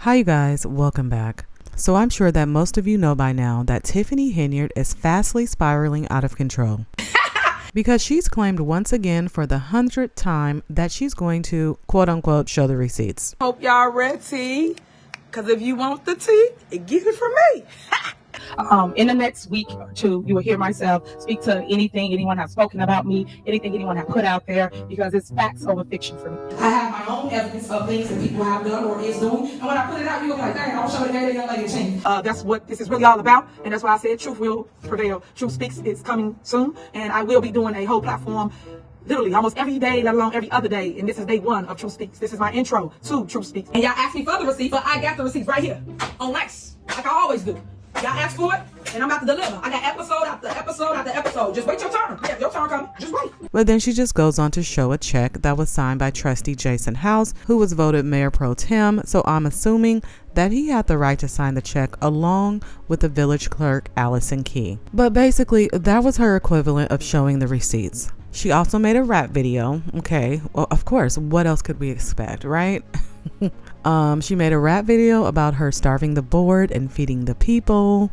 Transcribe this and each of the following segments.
Hi you guys, welcome back. So I'm sure that most of you know by now that Tiffany Henyard is fastly spiraling out of control. Because she's claimed once again for the 100th time that she's going to quote unquote show the receipts. Hope y'all ready, because if you want the tea, get it from me. In the next week or two, you will hear myself speak to anything anyone has spoken about me, anything anyone has put out there, because it's facts over fiction for me. I have my own evidence of things that people have done or is doing, and when I put it out, you're going to be like, dang, I'll show that young lady a change. That's what this is really all about, and that's why I said truth will prevail. Truth Speaks is coming soon, and I will be doing a whole platform literally almost every day, let alone every other day. And this is day one of Truth Speaks. This is my intro to Truth Speaks. And y'all asked me for the receipt, but I got the receipts right here on ice, like I always do. Y'all asked for it, and I'm about to deliver. I got episode after episode after episode. Just wait your turn. Yeah, your turn coming. Just wait. But then she just goes on to show a check that was signed by trustee Jason House, who was voted mayor pro tem. So I'm assuming that he had the right to sign the check along with the village clerk, Allison Key. But basically, that was her equivalent of showing the receipts. She also made a rap video. Okay, well, of course, what else could we expect, right? She made a rap video about her starving the board and feeding the people.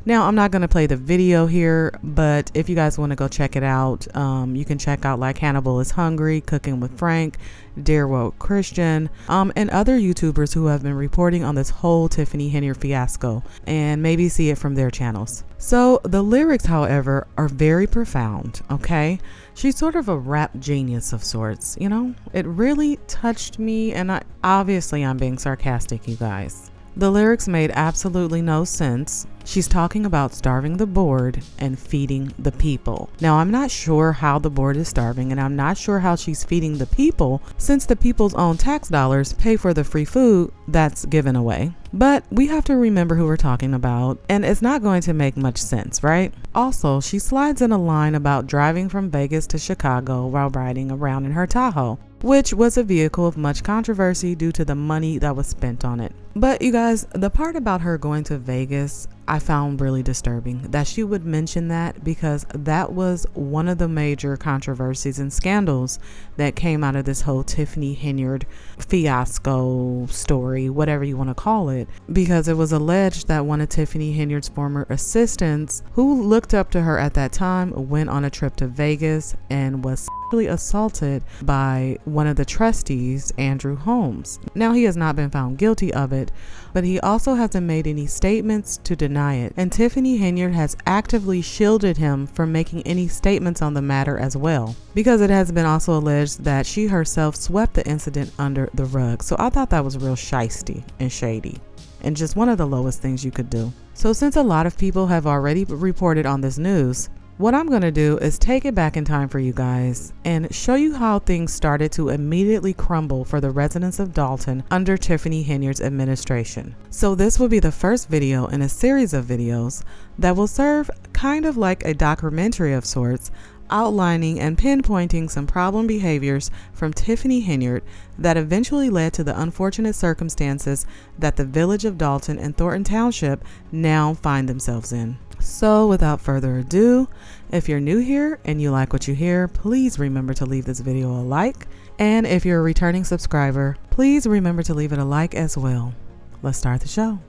Now, I'm not going to play the video here, but if you guys want to go check it out, you can check out like Hannibal is Hungry, Cooking with Frank, Dear Woke Christian, and other YouTubers who have been reporting on this whole Tiffany Henyard fiasco, and maybe see it from their channels. So the lyrics, however, are very profound, okay? She's sort of a rap genius of sorts, you know? It really touched me, and obviously I'm being sarcastic, you guys. The lyrics made absolutely no sense. She's talking about starving the board and feeding the people. Now, I'm not sure how the board is starving, and I'm not sure how she's feeding the people, since the people's own tax dollars pay for the free food that's given away. But we have to remember who we're talking about, and it's not going to make much sense, right? Also, she slides in a line about driving from Vegas to Chicago while riding around in her Tahoe, which was a vehicle of much controversy due to the money that was spent on it. But you guys, the part about her going to Vegas, I found really disturbing that she would mention that, because that was one of the major controversies and scandals that came out of this whole Tiffany Henyard fiasco story, whatever you want to call it, because it was alleged that one of Tiffany Henyard's former assistants, who looked up to her at that time, went on a trip to Vegas and was sexually assaulted by one of the trustees, Andrew Holmes. Now, he has not been found guilty of it, but he also hasn't made any statements to deny it. And Tiffany Henyard has actively shielded him from making any statements on the matter as well, because it has been also alleged that she herself swept the incident under the rug. So I thought that was real shisty and shady, and just one of the lowest things you could do. So since a lot of people have already reported on this news, what I'm going to do is take it back in time for you guys and show you how things started to immediately crumble for the residents of Dolton under Tiffany Henyard's administration. So this will be the first video in a series of videos that will serve kind of like a documentary of sorts, outlining and pinpointing some problem behaviors from Tiffany Henyard that eventually led to the unfortunate circumstances that the village of Dolton and Thornton Township now find themselves in. So without further ado, if you're new here and you like what you hear, please remember to leave this video a like. And if you're a returning subscriber, please remember to leave it a like as well. Let's start the show.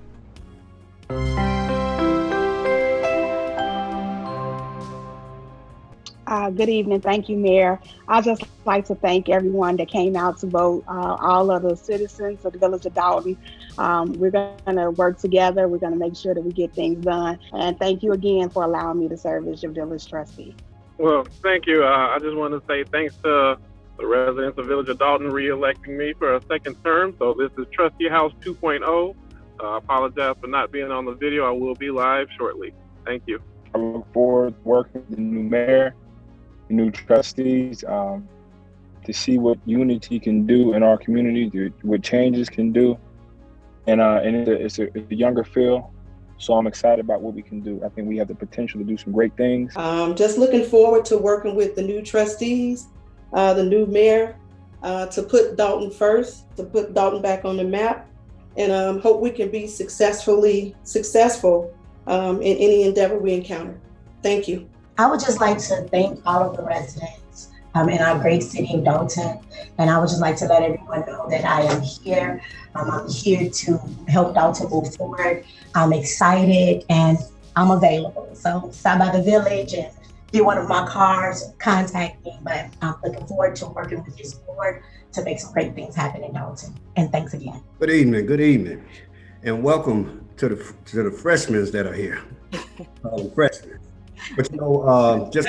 Good evening. Thank you, Mayor. I'd just like to thank everyone that came out to vote, all of the citizens of the village of Dolton. We're going to work together. We're going to make sure that we get things done. And thank you again for allowing me to serve as your village trustee. Well, thank you. I just want to say thanks to the residents of Village of Dolton re-electing me for a second term. So this is Trustee House 2.0. I apologize for not being on the video. I will be live shortly. Thank you. I look forward to working with the new mayor, the new trustees, to see what unity can do in our community, what changes can do. And it's a younger feel, so I'm excited about what we can do. I think we have the potential to do some great things. Just looking forward to working with the new trustees, the new mayor, to put Dolton first, to put Dolton back on the map, and hope we can be successful in any endeavor we encounter. Thank you. I would just like to thank all of the residents in our great city of Dolton. And I would just like to let everyone know that I am here. I'm here to help Dolton move forward. I'm excited and I'm available. So stop by the village and get one of my cars, contact me. But I'm looking forward to working with this board to make some great things happen in Dolton. And thanks again. Good evening, and welcome to the freshmen that are here. Freshmen. But just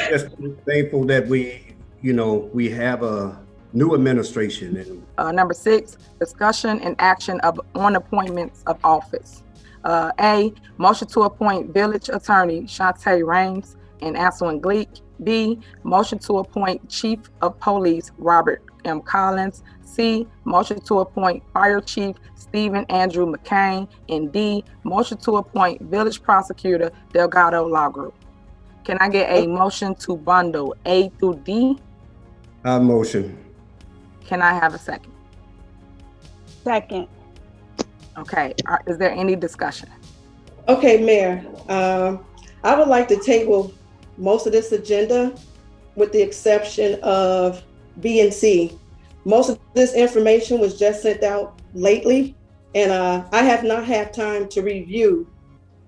thankful that we have a new administration. And Number 6, discussion and action on appointments of office. A, motion to appoint village attorney Shantae Rames and Anselin Gleek. B, motion to appoint chief of police Robert M. Collins. C, motion to appoint fire chief Stephen Andrew McCain. And D, motion to appoint village prosecutor Delgado Law Group. Can I get a motion to bundle A through D? Motion. Can I have a second? Second. Okay, is there any discussion? Okay, Mayor, I would like to table most of this agenda with the exception of B and C. Most of this information was just sent out lately, and I have not had time to review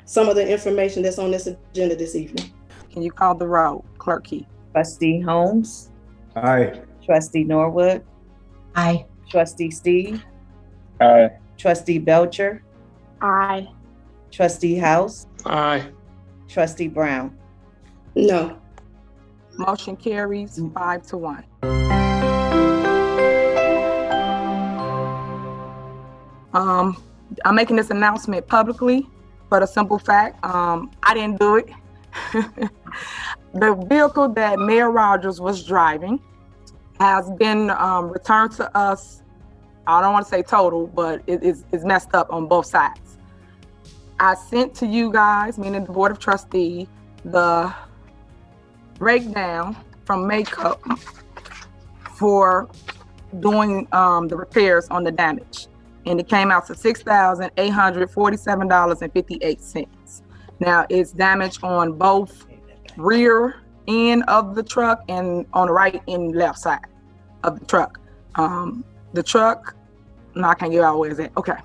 some of the information that's on this agenda this evening. Can you call the roll, Clerk Key? Trustee Holmes. Aye. Trustee Norwood. Aye. Trustee Steve. Aye. Trustee Belcher. Aye. Trustee House. Aye. Trustee Brown. No. Motion carries 5-1. I'm making this announcement publicly for the simple fact, I didn't do it. The vehicle that Mayor Rogers was driving has been returned to us. I don't want to say total, but it's messed up on both sides. I sent to you guys, meaning the Board of Trustees, the breakdown from makeup for doing the repairs on the damage. And it came out to $6,847.58. Now it's damage on both rear end of the truck and on the right and left side of the truck. The truck, no, I can't give out where it's at. Okay.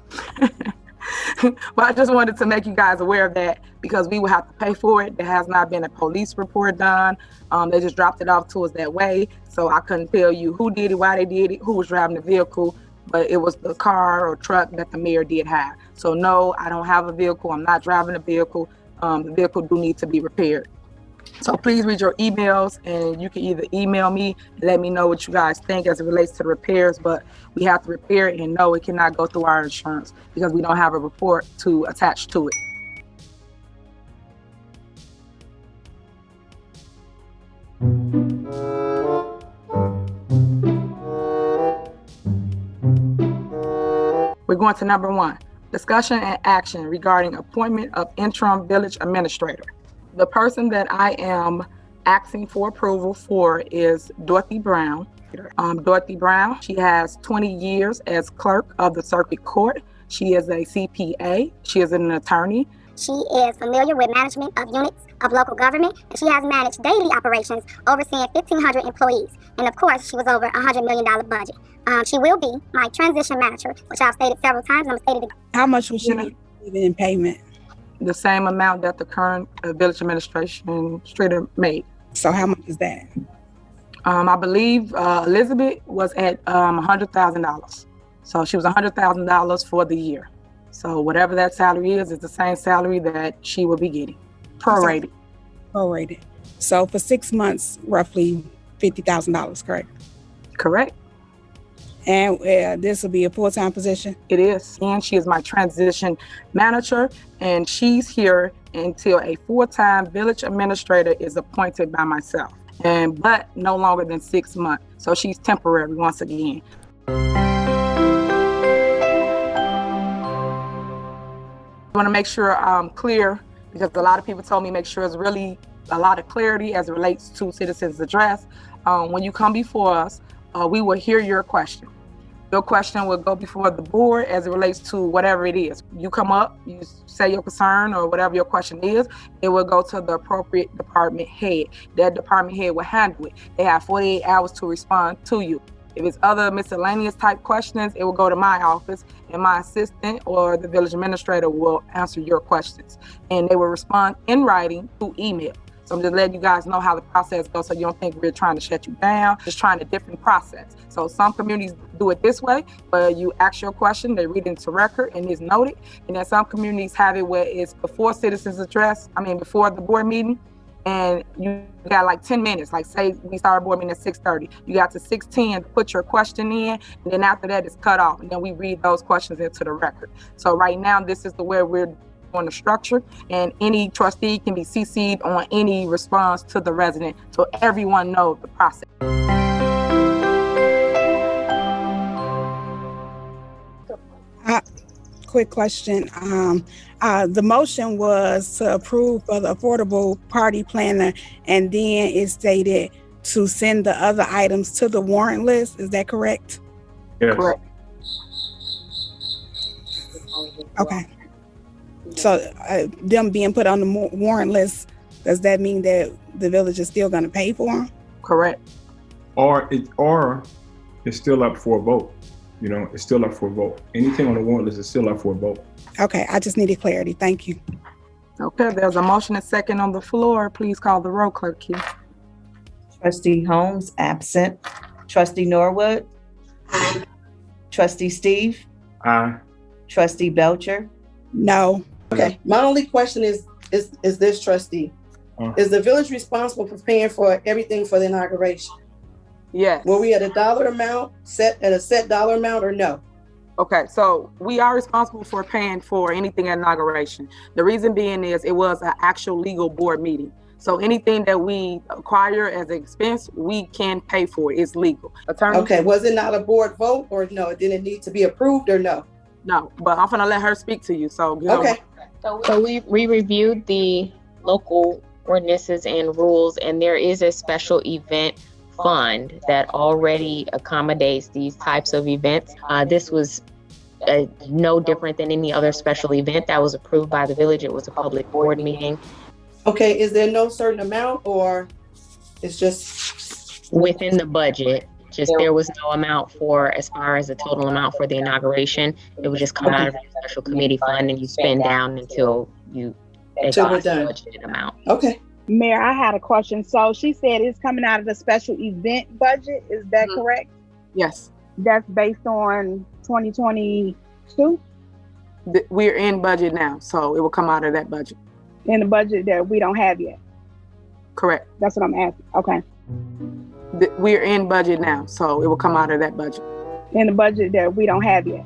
But I just wanted to make you guys aware of that because we will have to pay for it. There has not been a police report done. They just dropped it off to us that way. So I couldn't tell you who did it, why they did it, who was driving the vehicle, but it was the car or truck that the mayor did have. So no, I don't have a vehicle. I'm not driving a vehicle. The vehicle do need to be repaired. So please read your emails, and you can either email me and let me know what you guys think as it relates to the repairs, but we have to repair it, and no, it cannot go through our insurance because we don't have a report to attach to it. We're going to number 1, discussion and action regarding appointment of interim village administrator. The person that I am asking for approval for is Dorothy Brown. Dorothy Brown, she has 20 years as clerk of the circuit court. She is a CPA. She is an attorney. She is familiar with management of units of local government, and she has managed daily operations overseeing 1,500 employees. And of course, she was over $100 million budget. She will be my transition manager, which I've stated several times, and I'm stated again. How much was she receiving in payment? The same amount that the current village administrator made. So how much is that? I believe Elizabeth was at $100,000. So she was $100,000 for the year. So whatever that salary is the same salary that she will be getting, prorated. Prorated. So for 6 months, roughly $50,000, correct? Correct. And this will be a full-time position? It is. And she is my transition manager, and she's here until a full-time village administrator is appointed by myself, but no longer than 6 months. So she's temporary once again. I want to make sure I'm clear because a lot of people told me make sure it's really a lot of clarity as it relates to citizens' address. When you come before us, we will hear your question. Your question will go before the board as it relates to whatever it is. You come up, you say your concern or whatever your question is, it will go to the appropriate department head. That department head will handle it. They have 48 hours to respond to you. If it's other miscellaneous type questions, it will go to my office, and my assistant or the village administrator will answer your questions. And they will respond in writing through email. So I'm just letting you guys know how the process goes so you don't think we're trying to shut you down, just trying a different process. So some communities do it this way, where you ask your question, they read it into record and it's noted. And then some communities have it where it's before citizens address, before the board meeting, and you got like 10 minutes. Like say we start a board meeting at 6:30. You got to 6:10 to put your question in, and then after that it's cut off. And then we read those questions into the record. So right now, this is the way we're on the structure, and any trustee can be CC'd on any response to the resident so everyone knows the process. Quick question. The motion was to approve for the affordable party planner, and then it stated to send the other items to the warrant list. Is that correct? Yes. Correct. Okay. So them being put on the warrant list, does that mean that the village is still going to pay for them? Correct. Or it's still up for a vote. It's still up for a vote. Anything on the warrant list is still up for a vote. Okay, I just needed clarity. Thank you. Okay, there's a motion and second on the floor. Please call the roll, Clerk Q. Trustee Holmes, absent. Trustee Norwood. Aye. Trustee Steve. Aye. Trustee Belcher. No. Okay, my only question is this, trustee. Is the village responsible for paying for everything for the inauguration? Yes. Were we at a dollar amount, set dollar amount, or no? Okay, so we are responsible for paying for anything at inauguration. The reason being is it was an actual legal board meeting. So anything that we acquire as an expense, we can pay for it. It's legal. Attorney? Okay, was it not a board vote, or no? It didn't need to be approved, or no? No, but I'm gonna let her speak to you. So okay. So we reviewed the local ordinances and rules, and there is a special event fund that already accommodates these types of events. This was no different than any other special event that was approved by the village. It was a public board meeting. Okay, is there no certain amount, or it's just within the budget? Just there was no amount for, as far as the total amount for the inauguration. It would just come out of the special committee fund, and you spend down until you exhaust the budgeted amount. Okay. Mayor, I had a question. So she said it's coming out of the special event budget. Is that correct? Yes. That's based on 2022? We're in budget now, so it will come out of that budget. In the budget that we don't have yet? Correct. That's what I'm asking. Okay. We're in budget now, so it will come out of that budget. In the budget that we don't have yet?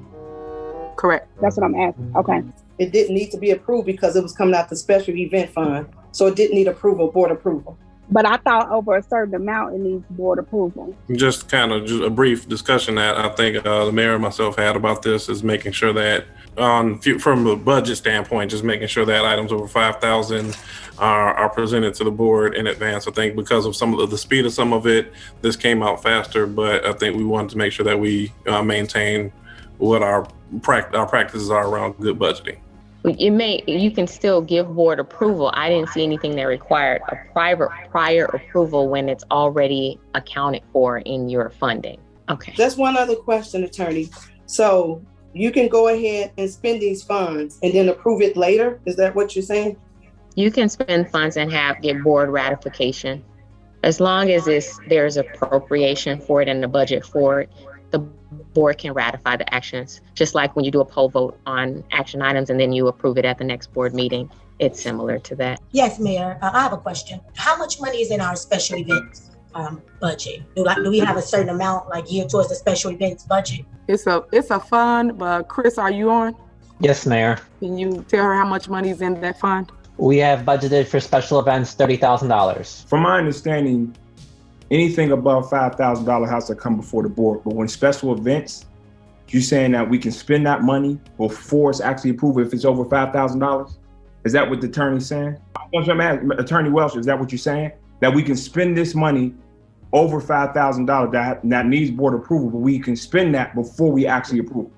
Correct. That's what I'm asking. Okay. It didn't need to be approved because it was coming out the special event fund. So it didn't need board approval. But I thought over a certain amount, it needs board approval. Just a brief discussion that I think the mayor and myself had about this is making sure that from a budget standpoint, just making sure that items over 5,000 are presented to the board in advance. I think because of some of the speed of some of it, this came out faster, but I think we wanted to make sure that we maintain what our practices are around good budgeting. You can still give board approval. I didn't see anything that required a prior approval when it's already accounted for in your funding. Okay. Just one other question, attorney. So you can go ahead and spend these funds and then approve it later? Is that what you're saying? You can spend funds and get board ratification. As long as there's appropriation for it and the budget for it, the board can ratify the actions, just like when you do a poll vote on action items and then you approve it at the next board meeting. It's similar to that. Yes, Mayor. I have a question. How much money is in our special events budget? Do we have a certain amount geared towards the special events budget? It's a fund, but Chris, are you on? Yes, Mayor. Can you tell her how much money is in that fund? We have budgeted for special events $30,000. From my understanding, anything above $5,000 has to come before the board. But when special events, you're saying that we can spend that money before it's actually approved if it's over $5,000? Is that what the attorney's saying? Attorney Welsh, is that what you're saying? That we can spend this money over $5,000 that needs board approval, but we can spend that before we actually approve.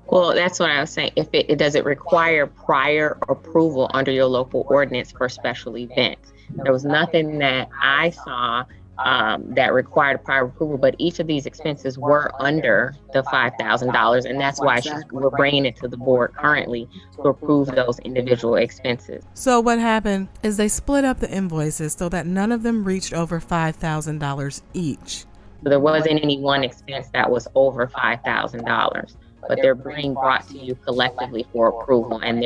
Well, that's what I was saying. If it does it require prior approval under your local ordinance for special events? There was nothing that I saw that required prior approval, but each of these expenses were under the $5,000, and that's why we're bringing it to the board currently to approve those individual expenses. So what happened is they split up the invoices so that none of them reached over $5,000 each. So there wasn't any one expense that was over $5,000. But they're being brought to you collectively for approval. And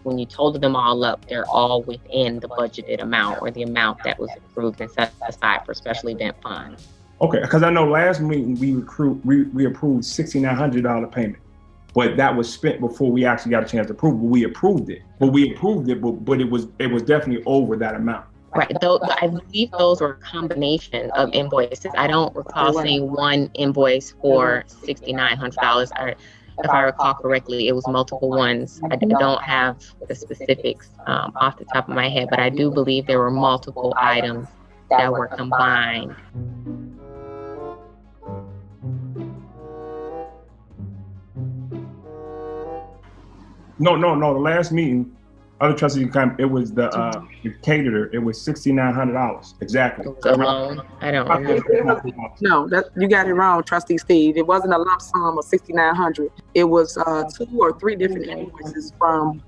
when you totaled them all up, they're all within the budgeted amount or the amount that was approved and set aside for special event funds. Okay, because I know last meeting we approved $6,900 payment, but that was spent before we actually got a chance to approve. But we approved it, but it was definitely over that amount. Right. I believe those were a combination of invoices. I don't recall seeing one invoice for $6,900. If I recall correctly, it was multiple ones. I don't have the specifics off the top of my head, but I do believe there were multiple items that were combined. No. The last meeting, other trustees come. It was the caterer. It was $6,900 exactly. Alone, I don't remember. No, you got it wrong, Trustee Steve. It wasn't a lump sum of $6,900. It was 2 or 3 different invoices from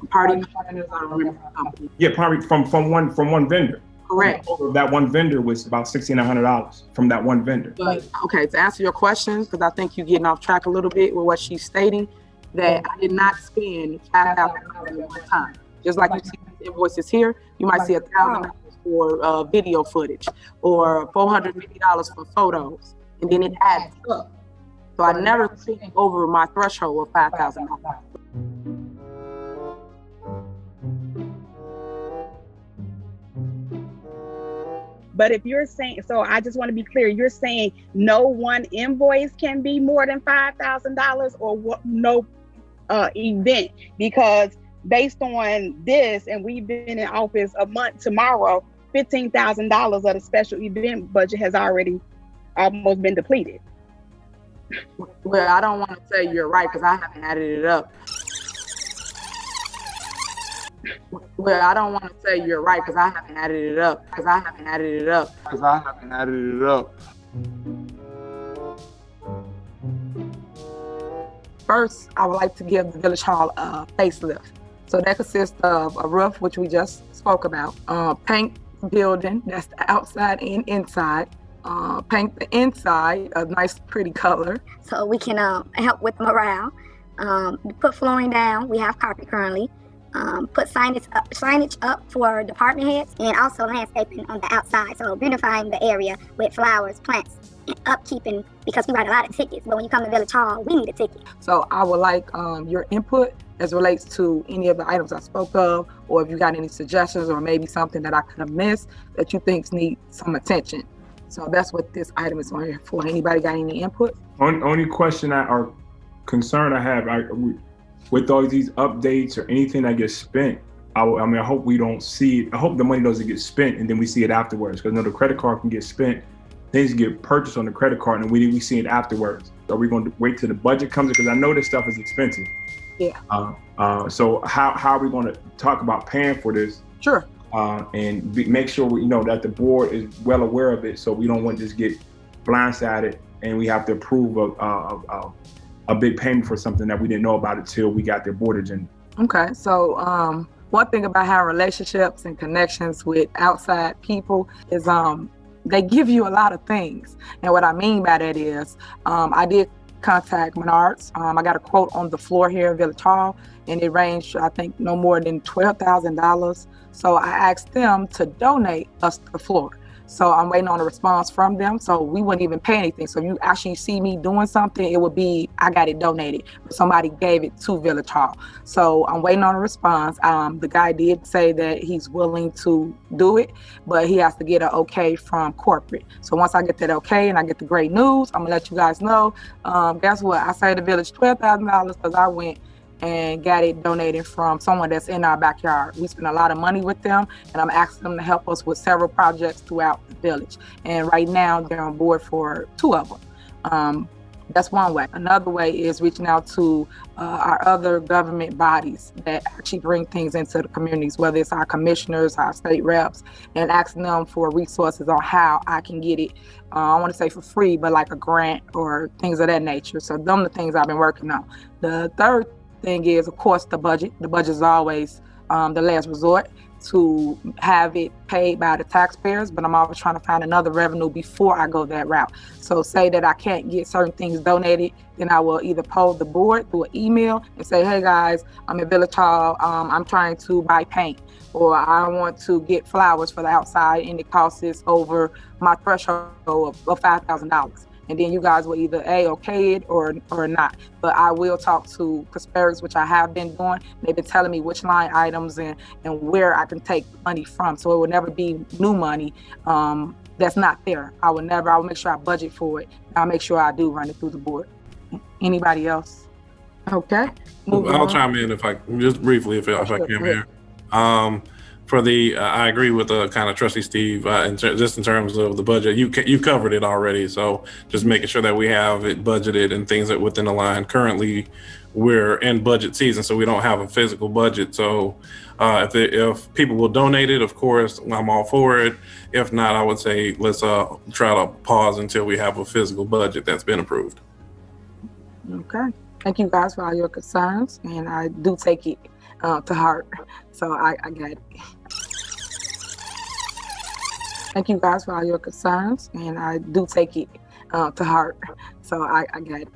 party planners. I don't remember the company. Yeah, probably from one vendor. Correct. That one vendor was about $6,900 from that one vendor. But okay, to answer your question, because I think you're getting off track a little bit with what she's stating, that I did not spend $5,000 at one time. Just like you see invoices here, you might see $1,000 for video footage or $450 for photos, and then it adds up. So I never spent over my threshold of $5,000. But if you're saying, so I just want to be clear, you're saying no one invoice can be more than $5,000 or what? No event, because based on this, and we've been in office a month tomorrow, $15,000 of the special event budget has already almost been depleted. Well, I don't want to say you're right because I haven't added it up. Well, I don't want to say you're right because I haven't added it up. First, I would like to give the Village Hall a facelift. So that consists of a roof, which we just spoke about, paint the building, that's the outside and inside, paint the inside a nice pretty color. So we can help with morale. Put flooring down, we have carpet currently. Put signage up for department heads, and also landscaping on the outside. So beautifying the area with flowers, plants, and upkeeping, because we write a lot of tickets. But when you come to Village Hall, we need a ticket. So I would like your input as relates to any of the items I spoke of, or if you got any suggestions or maybe something that I could have missed that you think need some attention. So that's what this item is on here for. Anybody got any input? Only question or concern I have, with all these updates or anything that gets spent, I hope we don't see it. I hope the money doesn't get spent and then we see it afterwards, because the credit card can get spent, things get purchased on the credit card and we see it afterwards. Are we going to wait till the budget comes in? Because I know this stuff is expensive. Yeah. So how are we going to talk about paying for this? Sure. And make sure we know that the board is well aware of it, so we don't want to just get blindsided and we have to approve a big payment for something that we didn't know about until we got their board agenda. Okay, so one thing about having relationships and connections with outside people is they give you a lot of things. And what I mean by that is I did contact Menards. I got a quote on the floor here in Village Hall, and it ranged, I think, no more than $12,000. So I asked them to donate us the floor. So I'm waiting on a response from them. So we wouldn't even pay anything. So you actually see me doing something, it would be, I got it donated. Somebody gave it to Village Hall. So I'm waiting on a response. The guy did say that he's willing to do it, but he has to get an okay from corporate. So once I get that okay and I get the great news, I'm gonna let you guys know. Guess what? I saved the village $12,000 because I went and got it donated from someone that's in our backyard. We spend a lot of money with them, and I'm asking them to help us with several projects throughout the village. And right now they're on board for 2 of them. That's one way. Another way is reaching out to our other government bodies that actually bring things into the communities, whether it's our commissioners, our state reps, and asking them for resources on how I can get it. I want to say for free, but like a grant or things of that nature. So them the things I've been working on. The third thing is, of course, the budget. The budget is always the last resort to have it paid by the taxpayers, but I'm always trying to find another revenue before I go that route. So say that I can't get certain things donated, then I will either poll the board through an email and say, hey guys, I'm in Village Hall, I'm trying to buy paint, or I want to get flowers for the outside and it costs over my threshold of $5,000. And then you guys will either okay it or not. But I will talk to Controversies, which I have been doing. They've been telling me which line items and where I can take money from. So it will never be new money that's not there. I will make sure I budget for it. I'll make sure I do run it through the board. Anybody else? Okay. I'll chime in if I just briefly if I can here. I agree with kind of Trustee Steve, just in terms of the budget. You covered it already, so just making sure that we have it budgeted and things that within the line. Currently, we're in budget season, so we don't have a physical budget. So if people will donate it, of course, I'm all for it. If not, I would say let's try to pause until we have a physical budget that's been approved. Okay. Thank you guys for all your concerns, and I do take it to heart. So I got it. Thank you guys for all your concerns, and I do take it to heart. So I got it.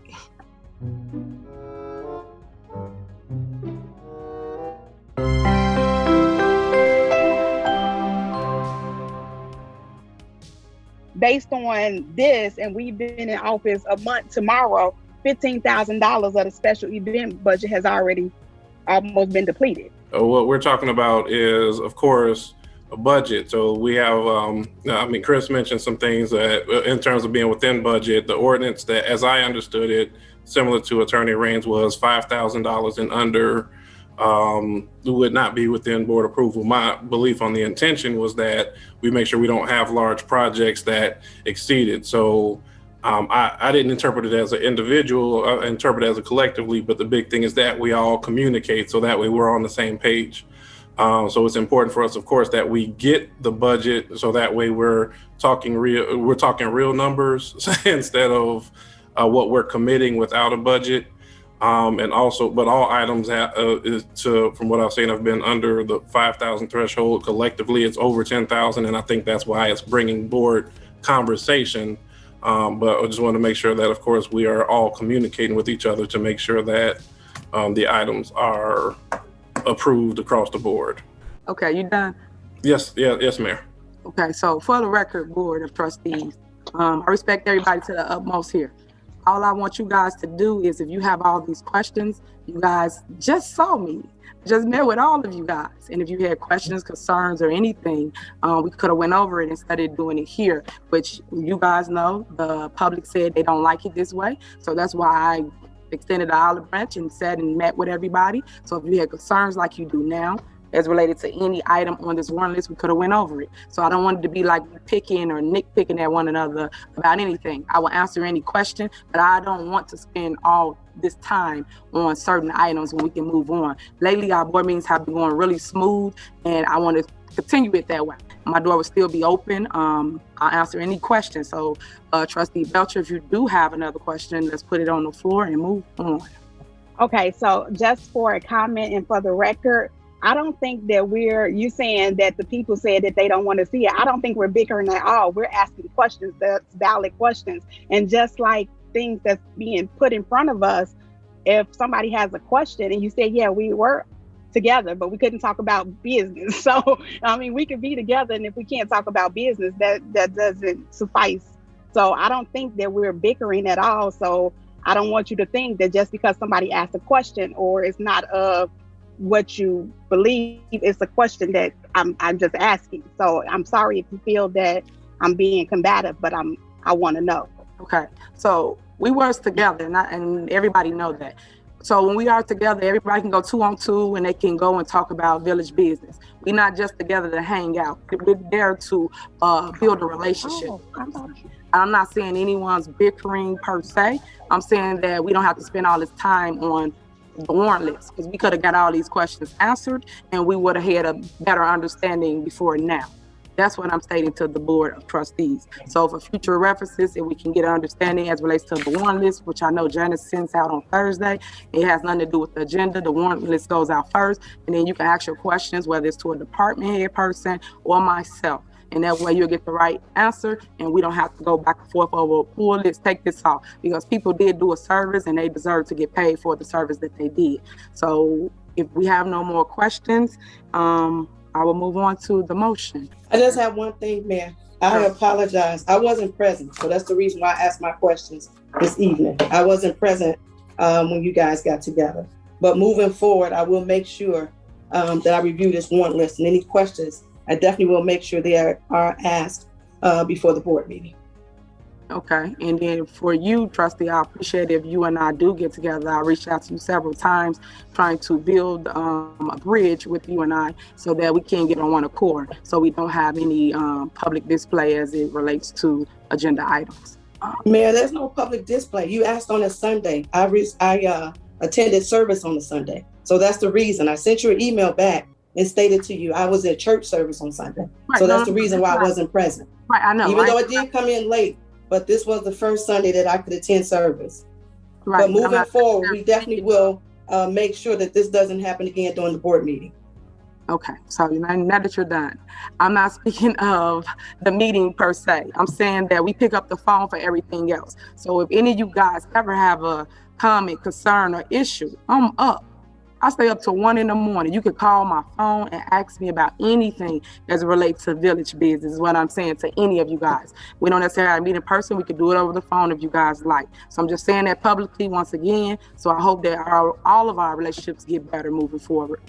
Based on this, and we've been in office a month tomorrow, $15,000 of the special event budget has already almost been depleted. What we're talking about is, of course, a budget. So we have, Chris mentioned some things that in terms of being within budget, the ordinance that, as I understood it, similar to Attorney Raines, was $5,000 and under would not be within board approval. My belief on the intention was that we make sure we don't have large projects that exceeded. So I didn't interpret it as an individual, I interpret it as a collectively, but the big thing is that we all communicate so that way we're on the same page. So it's important for us, of course, that we get the budget so that way we're talking real numbers instead of what we're committing without a budget. And also, but all items from what I've seen have been under the 5,000 threshold. Collectively, it's over 10,000, and I think that's why it's bringing board conversation. But I just want to make sure that, of course, we are all communicating with each other to make sure that the items are approved across the board. Okay, you done? Yes, Mayor. Okay, so for the record, Board of Trustees, I respect everybody to the utmost here. All I want you guys to do is, if you have all these questions, you guys just saw me. Just met with all of you guys. And if you had questions, concerns, or anything, we could have went over it instead of doing it here, which you guys know, the public said they don't like it this way. So that's why I extended the olive branch and sat and met with everybody. So if you had concerns like you do now, as related to any item on this warrant list, we could have went over it. So I don't want it to be like picking or nitpicking at one another about anything. I will answer any question, but I don't want to spend all this time on certain items when we can move on. Lately, our board meetings have been going really smooth, and I want to continue it that way. My door will still be open. I'll answer any questions. So Trustee Belcher, if you do have another question, let's put it on the floor and move on. Okay, so just for a comment and for the record, I don't think that you saying that the people said that they don't want to see it. I don't think we're bickering at all. We're asking questions, that's valid questions. And just like things that's being put in front of us, if somebody has a question and you say, yeah, we were together, but we couldn't talk about business. So, I mean, we could be together, and if we can't talk about business, that doesn't suffice. So I don't think that we're bickering at all. So I don't want you to think that just because somebody asked a question or it's not what you believe, it's a question that I'm just asking. So I'm sorry if you feel that I'm being combative, but I want to know. Okay, so we work together, and everybody know that. So when we are together, everybody can go 2 on 2 and they can go and talk about village business. We're not just together to hang out. We're there to build a relationship. I'm not saying anyone's bickering per se. I'm saying that we don't have to spend all this time on the warrant list, because we could have got all these questions answered and we would have had a better understanding before now. That's what I'm stating to the Board of Trustees. So for future references, if we can get an understanding as relates to the warrant list, which I know Janice sends out on Thursday, it has nothing to do with the agenda. The warrant list goes out first, and then you can ask your questions, whether it's to a department head person or myself. And that way you'll get the right answer, and we don't have to go back and forth over, well, let's take this off, because people did do a service and they deserve to get paid for the service that they did. So if we have no more questions, I will move on to the motion. I just have one thing, Mayor. I apologize. I wasn't present, so that's the reason why I asked my questions this evening. I wasn't present when you guys got together. But moving forward, I will make sure that I review this warrant list, and any questions, I definitely will make sure they are asked before the board meeting. Okay, and then for you, Trustee, I appreciate if you and I do get together. I reached out to you several times trying to build a bridge with you and I so that we can get on one accord, so we don't have any public display as it relates to agenda items. Mayor, there's no public display. You asked on a Sunday. I attended service on a Sunday. So that's the reason. I sent you an email back and stated to you I was at church service on Sunday. Right, so that's the reason why I wasn't present. Right, I know. Even though it did come in late, but this was the first Sunday that I could attend service. Right, but moving forward, we definitely will make sure that this doesn't happen again during the board meeting. Okay, so now that you're done, I'm not speaking of the meeting per se. I'm saying that we pick up the phone for everything else. So if any of you guys ever have a comment, concern, or issue, I'm up. I stay up till 1 a.m. You could call my phone and ask me about anything as it relates to village business, is what I'm saying to any of you guys. We don't necessarily meet in person. We could do it over the phone if you guys like. So I'm just saying that publicly once again. So I hope that all of our relationships get better moving forward.